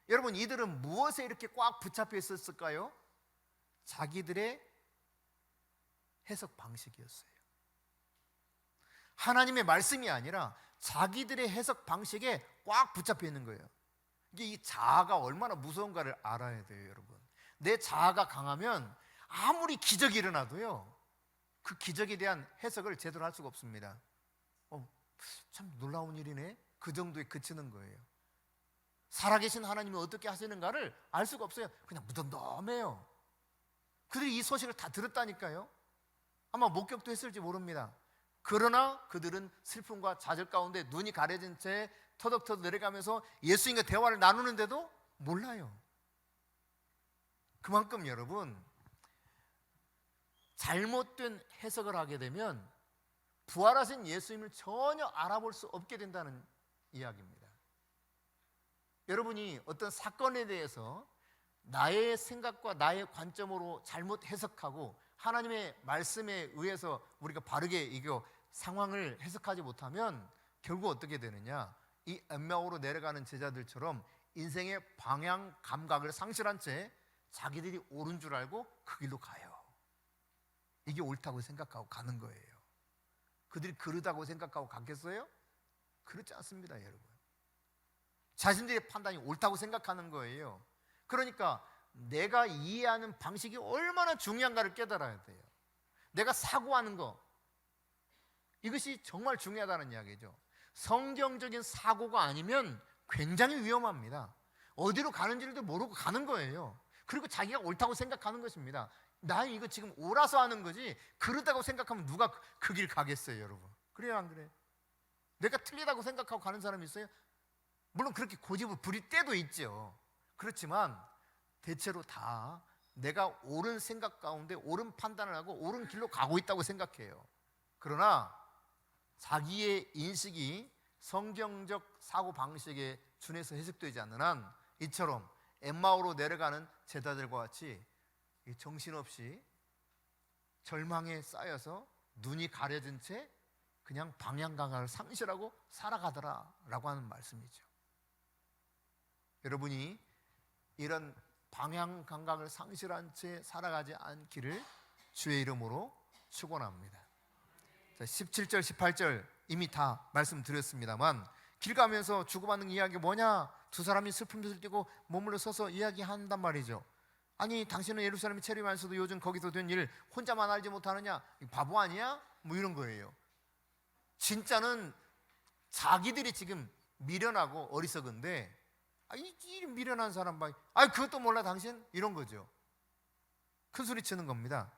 여러분, 이들은 무엇에 이렇게 꽉 붙잡혀 있었을까요? 자기들의 해석 방식이었어요. 하나님의 말씀이 아니라 자기들의 해석 방식에 꽉 붙잡혀 있는 거예요. 이게 이 자아가 얼마나 무서운가를 알아야 돼요, 여러분. 내 자아가 강하면 아무리 기적이 일어나도요, 그 기적에 대한 해석을 제대로 할 수가 없습니다. 참 놀라운 일이네, 그 정도에 그치는 거예요. 살아계신 하나님이 어떻게 하시는가를 알 수가 없어요. 그냥 무덤덤해요. 그들이 이 소식을 다 들었다니까요. 아마 목격도 했을지 모릅니다. 그러나 그들은 슬픔과 좌절 가운데 눈이 가려진 채 터덕터덕 내려가면서 예수님과 대화를 나누는데도 몰라요. 그만큼 여러분, 잘못된 해석을 하게 되면 부활하신 예수님을 전혀 알아볼 수 없게 된다는 이야기입니다. 여러분이 어떤 사건에 대해서 나의 생각과 나의 관점으로 잘못 해석하고 하나님의 말씀에 의해서 우리가 바르게 이거 상황을 해석하지 못하면 결국 어떻게 되느냐, 이 엠마오로 내려가는 제자들처럼 인생의 방향 감각을 상실한 채 자기들이 옳은 줄 알고 그 길로 가요. 이게 옳다고 생각하고 가는 거예요. 그들이 그르다고 생각하고 갔겠어요? 그렇지 않습니다, 여러분. 자신들의 판단이 옳다고 생각하는 거예요. 그러니까 내가 이해하는 방식이 얼마나 중요한가를 깨달아야 돼요. 내가 사고하는 거, 이것이 정말 중요하다는 이야기죠. 성경적인 사고가 아니면 굉장히 위험합니다. 어디로 가는지도 모르고 가는 거예요. 그리고 자기가 옳다고 생각하는 것입니다. 나 이거 지금 옳아서 하는 거지, 그러다고 생각하면 누가 그 길 가겠어요, 여러분? 그래요, 안 그래요? 내가 틀리다고 생각하고 가는 사람이 있어요? 물론 그렇게 고집을 부릴 때도 있죠. 그렇지만 대체로 다 내가 옳은 생각 가운데 옳은 판단을 하고 옳은 길로 가고 있다고 생각해요. 그러나 자기의 인식이 성경적 사고방식에 준해서 해석되지 않는 한 이처럼 엠마오로 내려가는 제자들과 같이 정신없이 절망에 쌓여서 눈이 가려진 채 그냥 방향감각을 상실하고 살아가더라 라고 하는 말씀이죠. 여러분이 이런 방향감각을 상실한 채 살아가지 않기를 주의 이름으로 축원합니다. 17절 18절 이미 다 말씀드렸습니다만, 길 가면서 주고받는 이야기 뭐냐? 두 사람이 슬픔을 띠고 머물러 서서 이야기한단 말이죠. 아니, 당신은 예루살렘 체류하면서도 요즘 거기서 된 일 혼자만 알지 못하느냐? 바보 아니야? 뭐 이런 거예요. 진짜는 자기들이 지금 미련하고 어리석은데, 이 미련한 사람 봐, 그것도 몰라 당신? 이런 거죠. 큰 소리 치는 겁니다.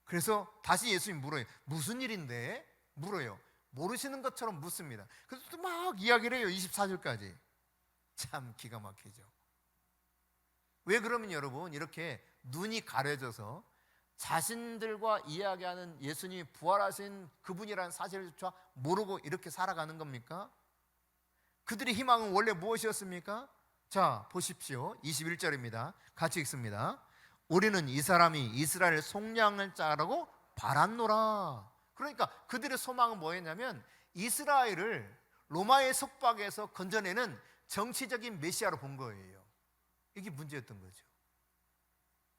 그래서 다시 예수님 물어요. 무슨 일인데? 물어요. 모르시는 것처럼 묻습니다. 그래서 또 막 이야기를 해요. 24절까지. 참 기가 막히죠. 왜 그러면 여러분, 이렇게 눈이 가려져서 자신들과 이야기하는 예수님이 부활하신 그분이라는 사실조차 모르고 이렇게 살아가는 겁니까? 그들의 희망은 원래 무엇이었습니까? 자, 보십시오. 21절입니다. 같이 읽습니다. 우리는 이 사람이 이스라엘 속량을 자라고 바랐노라. 그러니까 그들의 소망은 뭐였냐면 이스라엘을 로마의 속박에서 건져내는 정치적인 메시아로 본 거예요. 이게 문제였던 거죠.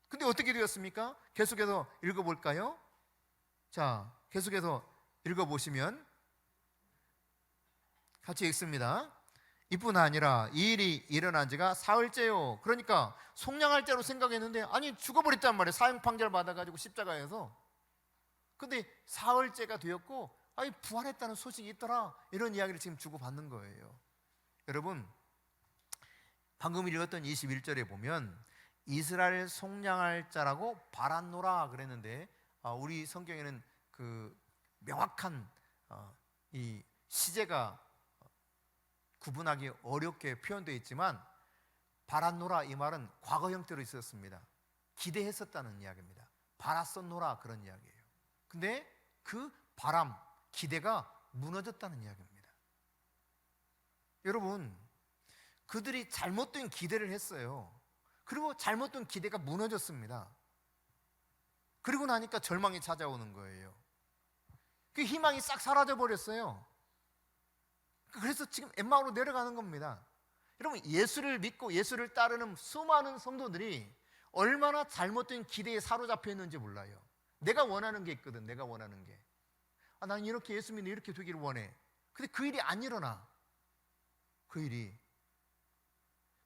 근데 어떻게 되었습니까? 계속해서 읽어볼까요? 자, 계속해서 읽어보시면 같이 읽습니다. 이뿐 아니라 이 일이 일어난 지가 사흘째요. 그러니까 속량할 때로 생각했는데 아니 죽어버렸단 말이에요. 사형 판결 받아가지고 십자가에서. 근데 사흘째가 되었고 아니 부활했다는 소식이 있더라. 이런 이야기를 지금 주고받는 거예요. 여러분, 방금 읽었던 21절에 보면 이스라엘 속량할 자라고 바랐노라 그랬는데 우리 성경에는 그 명확한 이 시제가 구분하기 어렵게 표현되어 있지만 바랐노라 이 말은 과거 형태로 있었습니다. 기대했었다는 이야기입니다. 바랐었노라 그런 이야기예요. 근데 그 바람, 기대가 무너졌다는 이야기입니다. 여러분, 그들이 잘못된 기대를 했어요. 그리고 잘못된 기대가 무너졌습니다. 그리고 나니까 절망이 찾아오는 거예요. 그 희망이 싹 사라져 버렸어요. 그래서 지금 엠마오로 내려가는 겁니다. 여러분, 예수를 믿고 예수를 따르는 수많은 성도들이 얼마나 잘못된 기대에 사로잡혀 있는지 몰라요. 내가 원하는 게 있거든. 내가 원하는 게. 나는 이렇게 예수 믿는 이렇게 되기를 원해. 근데 그 일이 안 일어나. 그 일이.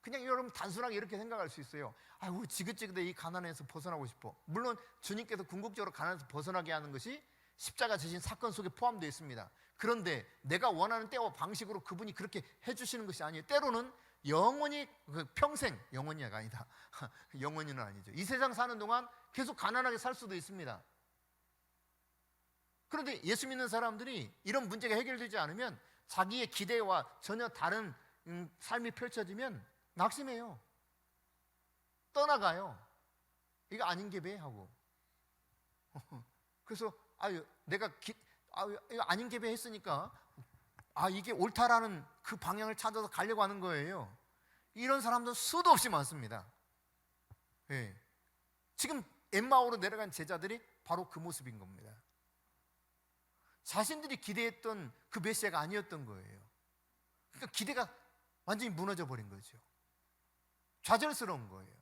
그냥 여러분 단순하게 이렇게 생각할 수 있어요. 우리 지긋지긋해 이 가난에서 벗어나고 싶어. 물론 주님께서 궁극적으로 가난에서 벗어나게 하는 것이 십자가 지신 사건 속에 포함되어 있습니다. 그런데 내가 원하는 때와 방식으로 그분이 그렇게 해주시는 것이 아니에요. 때로는 영원히, 평생, 영원히가 아니다. 영원히는 아니죠. 이 세상 사는 동안 계속 가난하게 살 수도 있습니다. 그런데 예수 믿는 사람들이 이런 문제가 해결되지 않으면 자기의 기대와 전혀 다른 삶이 펼쳐지면 낙심해요. 떠나가요. 이거 아닌 게 배 하고. 그래서 내가 이거 아닌 게 배 했으니까 이게 옳다라는 그 방향을 찾아서 가려고 하는 거예요. 이런 사람들은 수도 없이 많습니다. 네. 지금 엠마오로 내려간 제자들이 바로 그 모습인 겁니다. 자신들이 기대했던 그 메시아가 아니었던 거예요. 그러니까 기대가 완전히 무너져 버린 거죠. 좌절스러운 거예요.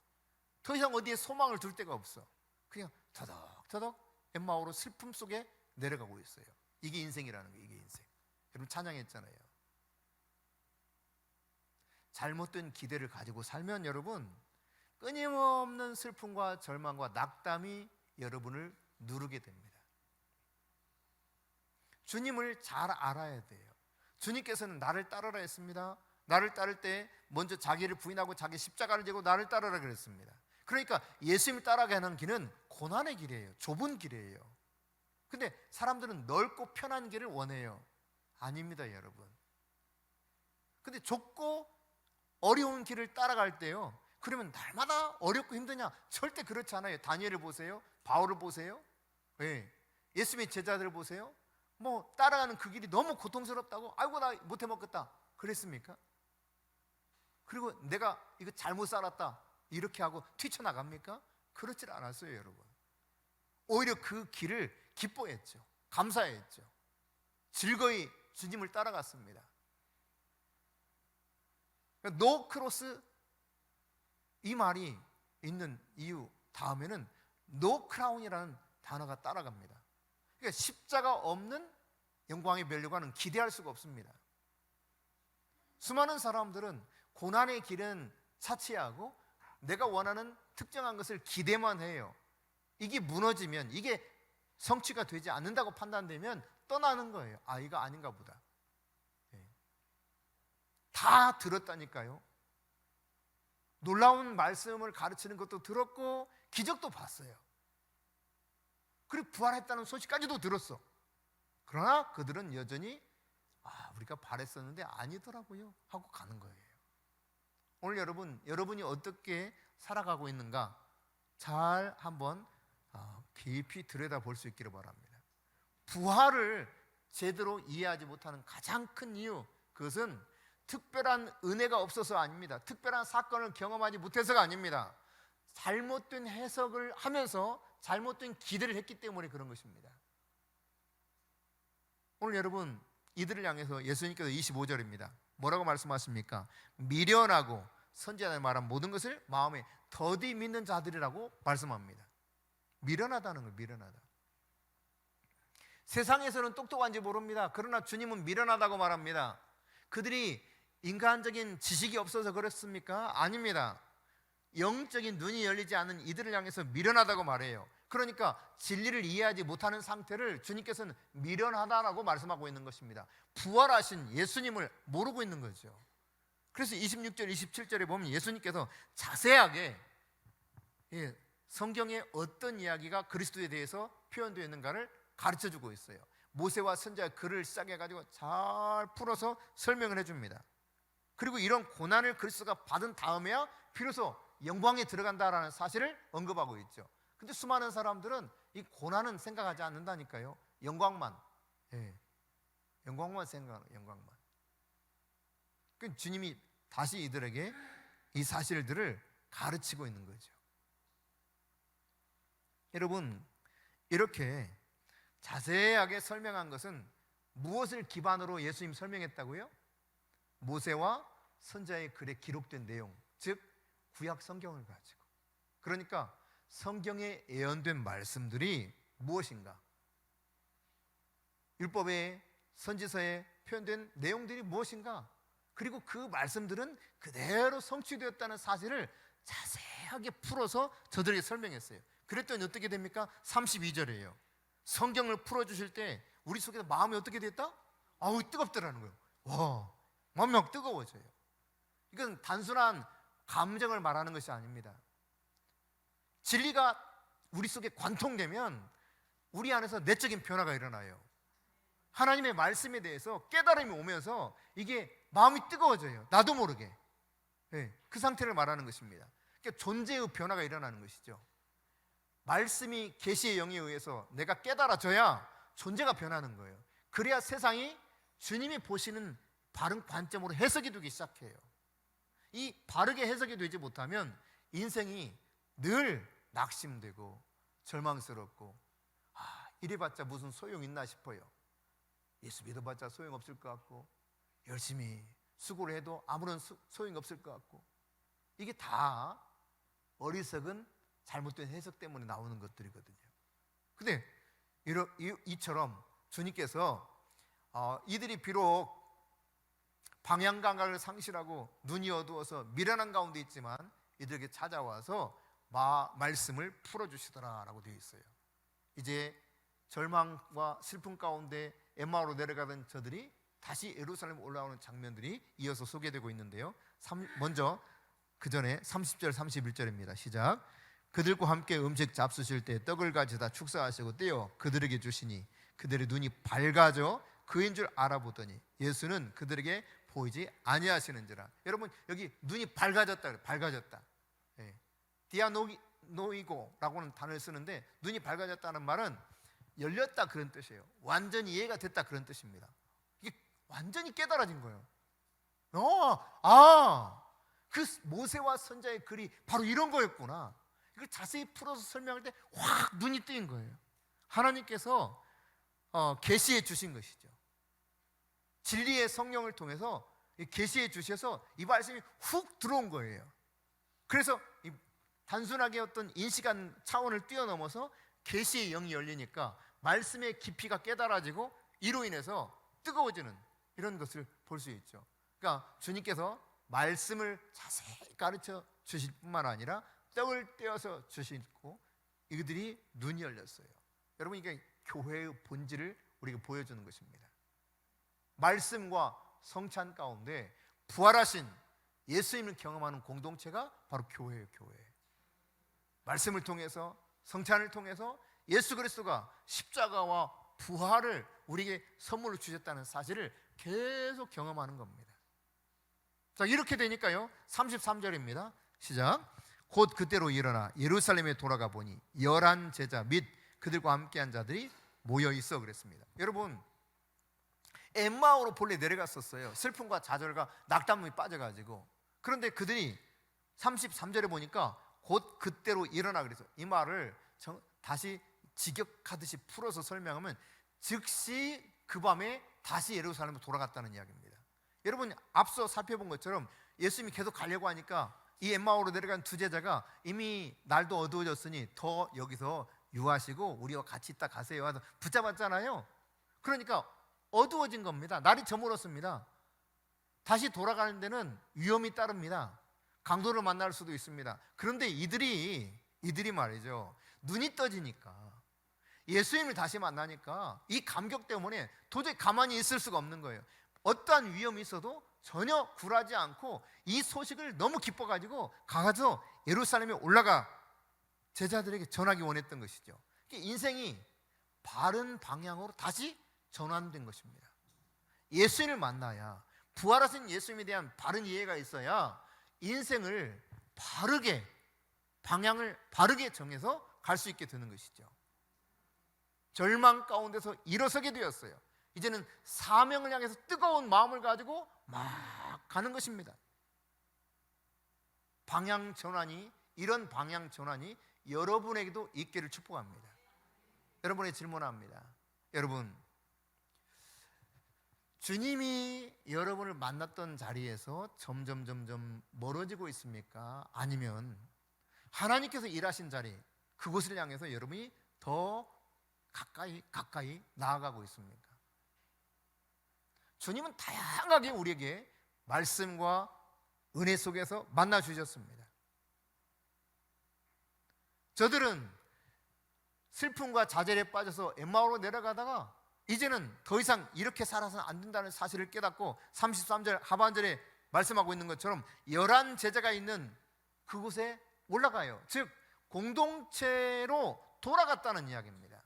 더 이상 어디에 소망을 둘 데가 없어. 그냥 터덕터덕 엠마오로 슬픔 속에 내려가고 있어요. 이게 인생이라는 거예요. 이게 인생. 여러분 찬양했잖아요. 잘못된 기대를 가지고 살면 여러분 끊임없는 슬픔과 절망과 낙담이 여러분을 누르게 됩니다. 주님을 잘 알아야 돼요. 주님께서는 나를 따르라 했습니다. 나를 따를 때 먼저 자기를 부인하고 자기 십자가를 지고 나를 따르라 그랬습니다. 그러니까 예수님을 따라가는 길은 고난의 길이에요. 좁은 길이에요. 근데 사람들은 넓고 편한 길을 원해요. 아닙니다, 여러분. 근데 좁고 어려운 길을 따라갈 때요, 그러면 날마다 어렵고 힘드냐? 절대 그렇지 않아요. 다니엘을 보세요. 바울을 보세요. 예수님의 제자들을 보세요. 따라가는 그 길이 너무 고통스럽다고 아이고 나 못해 먹겠다 그랬습니까? 그리고 내가 이거 잘못 살았다 이렇게 하고 뛰쳐나갑니까? 그렇지 않았어요, 여러분. 오히려 그 길을 기뻐했죠. 감사했죠. 즐거이 주님을 따라갔습니다. 노 크로스 이 말이 있는 이유 다음에는 노 크라운이라는 단어가 따라갑니다. 그러니까 십자가 없는 영광의 멸류관은 기대할 수가 없습니다. 수많은 사람들은 고난의 길은 차치하고 내가 원하는 특정한 것을 기대만 해요. 이게 무너지면, 이게 성취가 되지 않는다고 판단되면 떠나는 거예요. 이거 아닌가 보다. 다 들었다니까요. 놀라운 말씀을 가르치는 것도 들었고 기적도 봤어요. 그리고 부활했다는 소식까지도 들었어. 그러나 그들은 여전히 우리가 바랬었는데 아니더라고요 하고 가는 거예요. 오늘 여러분이 어떻게 살아가고 있는가 잘 한번 깊이 들여다볼 수 있기를 바랍니다. 부활을 제대로 이해하지 못하는 가장 큰 이유, 그것은 특별한 은혜가 없어서 아닙니다. 특별한 사건을 경험하지 못해서가 아닙니다. 잘못된 해석을 하면서 잘못된 기대를 했기 때문에 그런 것입니다. 오늘 여러분 이들을 향해서 예수님께서 25절입니다. 뭐라고 말씀하십니까? 미련하고 선지자들이 말한 모든 것을 마음에 더디 믿는 자들이라고 말씀합니다. 미련하다는 거예요. 미련하다. 세상에서는 똑똑한지 모릅니다. 그러나 주님은 미련하다고 말합니다. 그들이 인간적인 지식이 없어서 그렇습니까? 아닙니다. 영적인 눈이 열리지 않은 이들을 향해서 미련하다고 말해요. 그러니까 진리를 이해하지 못하는 상태를 주님께서는 미련하다라고 말씀하고 있는 것입니다. 부활하신 예수님을 모르고 있는 거죠. 그래서 26절, 27절에 보면 예수님께서 자세하게 성경에 어떤 이야기가 그리스도에 대해서 표현되어 있는가를 가르쳐주고 있어요. 모세와 선지자의 글을 시작해가지고 잘 풀어서 설명을 해줍니다. 그리고 이런 고난을 그리스도가 받은 다음에야 비로소 영광에 들어간다라는 사실을 언급하고 있죠. 근데 수많은 사람들은 이 고난은 생각하지 않는다니까요. 영광만 생각하는 영광만. 그 주님이 다시 이들에게 이 사실들을 가르치고 있는 거죠. 여러분, 이렇게 자세하게 설명한 것은 무엇을 기반으로 예수님 설명했다고요? 모세와 선지자의 글에 기록된 내용, 즉 구약 성경을 가지고. 그러니까 성경에 예언된 말씀들이 무엇인가, 율법의 선지서에 표현된 내용들이 무엇인가, 그리고 그 말씀들은 그대로 성취되었다는 사실을 자세하게 풀어서 저들에게 설명했어요. 그랬더니 어떻게 됩니까? 32절이에요. 성경을 풀어주실 때 우리 속에서 마음이 어떻게 됐다? 아우, 뜨겁더라는 거예요. 와, 마음이 막 뜨거워져요. 이건 단순한 감정을 말하는 것이 아닙니다. 진리가 우리 속에 관통되면 우리 안에서 내적인 변화가 일어나요. 하나님의 말씀에 대해서 깨달음이 오면서 이게 마음이 뜨거워져요. 나도 모르게. 네, 그 상태를 말하는 것입니다. 그러니까 존재의 변화가 일어나는 것이죠. 말씀이 계시의 영에 의해서 내가 깨달아져야 존재가 변하는 거예요. 그래야 세상이 주님이 보시는 바른 관점으로 해석이 되기 시작해요. 이 바르게 해석이 되지 못하면 인생이 늘 낙심되고 절망스럽고, 이래봤자 무슨 소용 있나 싶어요. 예수 믿어봤자 소용없을 것 같고, 열심히 수고를 해도 아무런 소용이 없을 것 같고, 이게 다 어리석은 잘못된 해석 때문에 나오는 것들이거든요. 근데 이처럼 주님께서 이들이 비록 방향 감각을 상실하고 눈이 어두워서 미련한 가운데 있지만 이들에게 찾아와서 말씀을 풀어주시더라라고 되어 있어요. 이제 절망과 슬픔 가운데 엠마오로 내려가던 저들이 다시 예루살렘 올라오는 장면들이 이어서 소개되고 있는데요. 먼저 그 전에 30절 31절입니다. 시작. 그들과 함께 음식 잡수실 때 떡을 가져다 축사하시고 떼어 그들에게 주시니 그들의 눈이 밝아져 그인 줄 알아보더니 예수는 그들에게 보이지 아니하시는지라. 여러분, 여기 눈이 밝아졌다. 밝아졌다. 예. 디아노이고라고는 단어를 쓰는데, 눈이 밝아졌다는 말은 열렸다 그런 뜻이에요. 완전히 이해가 됐다 그런 뜻입니다. 이게 완전히 깨달아진 거예요. 그 모세와 선지자의 글이 바로 이런 거였구나. 이걸 자세히 풀어서 설명할 때 확 눈이 뜨인 거예요. 하나님께서 계시해 주신 것이죠. 진리의 성령을 통해서 계시해 주셔서 이 말씀이 훅 들어온 거예요. 그래서 단순하게 어떤 인식한 차원을 뛰어넘어서 계시의 영이 열리니까 말씀의 깊이가 깨달아지고 이로 인해서 뜨거워지는 이런 것을 볼 수 있죠. 그러니까 주님께서 말씀을 자세히 가르쳐 주실 뿐만 아니라 떡을 떼어서 주시고 이들이 눈이 열렸어요. 여러분, 이게 교회의 본질을 우리가 보여주는 것입니다. 말씀과 성찬 가운데 부활하신 예수님을 경험하는 공동체가 바로 교회예요. 교회. 말씀을 통해서, 성찬을 통해서 예수 그리스도가 십자가와 부활을 우리에게 선물로 주셨다는 사실을 계속 경험하는 겁니다. 자, 이렇게 되니까요, 33절입니다. 시작. 곧 그때로 일어나 예루살렘에 돌아가 보니 11 제자 및 그들과 함께한 자들이 모여 있어 그랬습니다. 여러분, 엠마오로 본래 내려갔었어요. 슬픔과 좌절과 낙담이 빠져가지고. 그런데 그들이 33절에 보니까 곧 그때로 일어나 그래서 이 말을 다시 직역하듯이 풀어서 설명하면 즉시 그 밤에 다시 예루살렘으로 돌아갔다는 이야기입니다. 여러분, 앞서 살펴본 것처럼 예수님이 계속 가려고 하니까 이 엠마오로 내려간 두 제자가 이미 날도 어두워졌으니 더 여기서 유하시고 우리와 같이 있다 가세요 해서 붙잡았잖아요. 그러니까 어두워진 겁니다. 날이 저물었습니다. 다시 돌아가는 데는 위험이 따릅니다. 강도를 만날 수도 있습니다. 그런데 이들이 말이죠, 눈이 떠지니까, 예수님을 다시 만나니까 이 감격 때문에 도저히 가만히 있을 수가 없는 거예요. 어떠한 위험이 있어도 전혀 굴하지 않고 이 소식을 너무 기뻐가지고 가서 예루살렘에 올라가 제자들에게 전하기 원했던 것이죠. 인생이 바른 방향으로 다시 전환된 것입니다. 예수님을 만나야, 부활하신 예수님에 대한 바른 이해가 있어야 인생을 바르게, 방향을 바르게 정해서 갈 수 있게 되는 것이죠. 절망 가운데서 일어서게 되었어요. 이제는 사명을 향해서 뜨거운 마음을 가지고 막 가는 것입니다. 방향 전환이, 이런 방향 전환이 여러분에게도 있기를 축복합니다. 여러분의 질문합니다. 여러분, 주님이 여러분을 만났던 자리에서 점점 멀어지고 있습니까? 아니면 하나님께서 일하신 자리, 그곳을 향해서 여러분이 더 가까이 나아가고 있습니까? 주님은 다양하게 우리에게 말씀과 은혜 속에서 만나 주셨습니다. 저들은 슬픔과 좌절에 빠져서 엠마오로 내려가다가 이제는 더 이상 이렇게 살아서는 안 된다는 사실을 깨닫고 33절 하반절에 말씀하고 있는 것처럼 11 제자가 있는 그곳에 올라가요. 즉 공동체로 돌아갔다는 이야기입니다.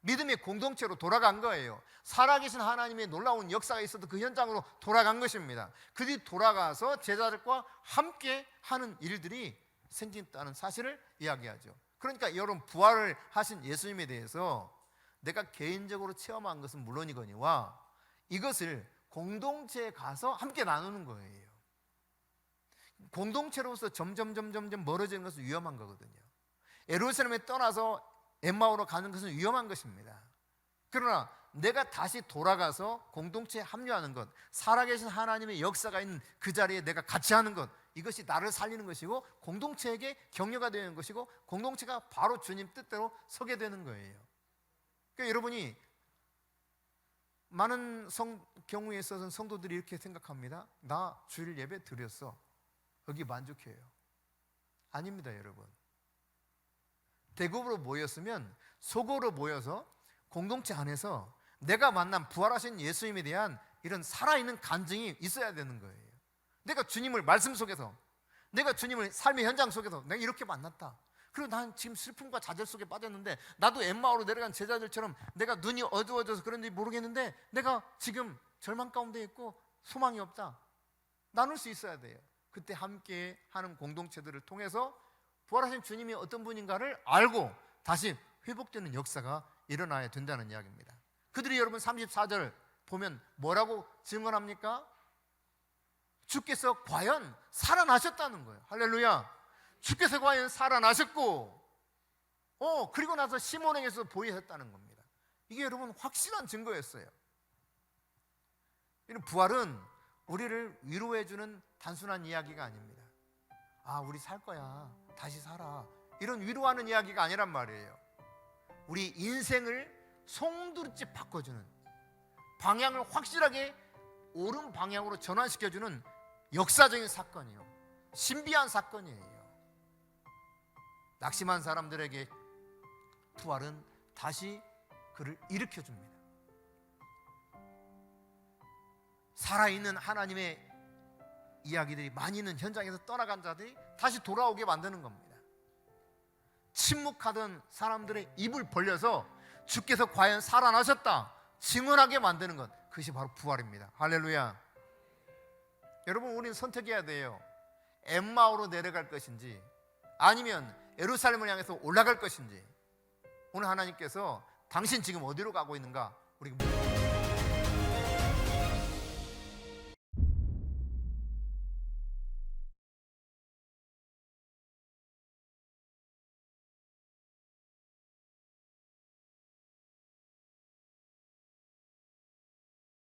믿음의 공동체로 돌아간 거예요. 살아계신 하나님의 놀라운 역사가 있어도 그 현장으로 돌아간 것입니다. 그들이 돌아가서 제자들과 함께 하는 일들이 생긴다는 사실을 이야기하죠. 그러니까 여러분, 부활을 하신 예수님에 대해서 내가 개인적으로 체험한 것은 물론이거니와 이것을 공동체에 가서 함께 나누는 거예요. 공동체로서 점점 멀어지는 것은 위험한 거거든요. 예루살렘에 떠나서 엠마오로 가는 것은 위험한 것입니다. 그러나 내가 다시 돌아가서 공동체에 합류하는 것, 살아계신 하나님의 역사가 있는 그 자리에 내가 같이 하는 것, 이것이 나를 살리는 것이고 공동체에게 격려가 되는 것이고 공동체가 바로 주님 뜻대로 서게 되는 거예요. 그러니까 여러분이 많은 경우에 있어서는 성도들이 이렇게 생각합니다. 나 주일 예배 드렸어, 여기 만족해요. 아닙니다, 여러분. 대grup으로 모였으면 속으로 모여서 공동체 안에서 내가 만난 부활하신 예수님에 대한 이런 살아있는 간증이 있어야 되는 거예요. 내가 주님을 말씀 속에서, 내가 주님을 삶의 현장 속에서 내가 이렇게 만났다. 그리고 난 지금 슬픔과 좌절 속에 빠졌는데 나도 엠마오로 내려간 제자들처럼 내가 눈이 어두워져서 그런지 모르겠는데 내가 지금 절망 가운데 있고 소망이 없다. 나눌 수 있어야 돼요. 그때 함께 하는 공동체들을 통해서 부활하신 주님이 어떤 분인가를 알고 다시 회복되는 역사가 일어나야 된다는 이야기입니다. 그들이 여러분 34절 보면 뭐라고 증언합니까? 주께서 과연 살아나셨다는 거예요. 할렐루야. 주께서 과연 살아나셨고 그리고 나서 시몬에게서 보이셨다는 겁니다. 이게 여러분 확실한 증거였어요. 이런 부활은 우리를 위로해주는 단순한 이야기가 아닙니다. 아, 우리 살 거야, 다시 살아, 이런 위로하는 이야기가 아니란 말이에요. 우리 인생을 송두리째 바꿔주는, 방향을 확실하게 옳은 방향으로 전환시켜주는 역사적인 사건이요, 신비한 사건이에요. 낙심한 사람들에게 부활은 다시 그를 일으켜줍니다. 살아있는 하나님의 이야기들이 많이 있는 현장에서 떠나간 자들이 다시 돌아오게 만드는 겁니다. 침묵하던 사람들의 입을 벌려서 주께서 과연 살아나셨다 증언하게 만드는 것, 그것이 바로 부활입니다. 할렐루야. 여러분, 우리는 선택해야 돼요. 엠마오로 내려갈 것인지 아니면 예루살렘을 향해서 올라갈 것인지. 오늘 하나님께서 당신 지금 어디로 가고 있는가 우리가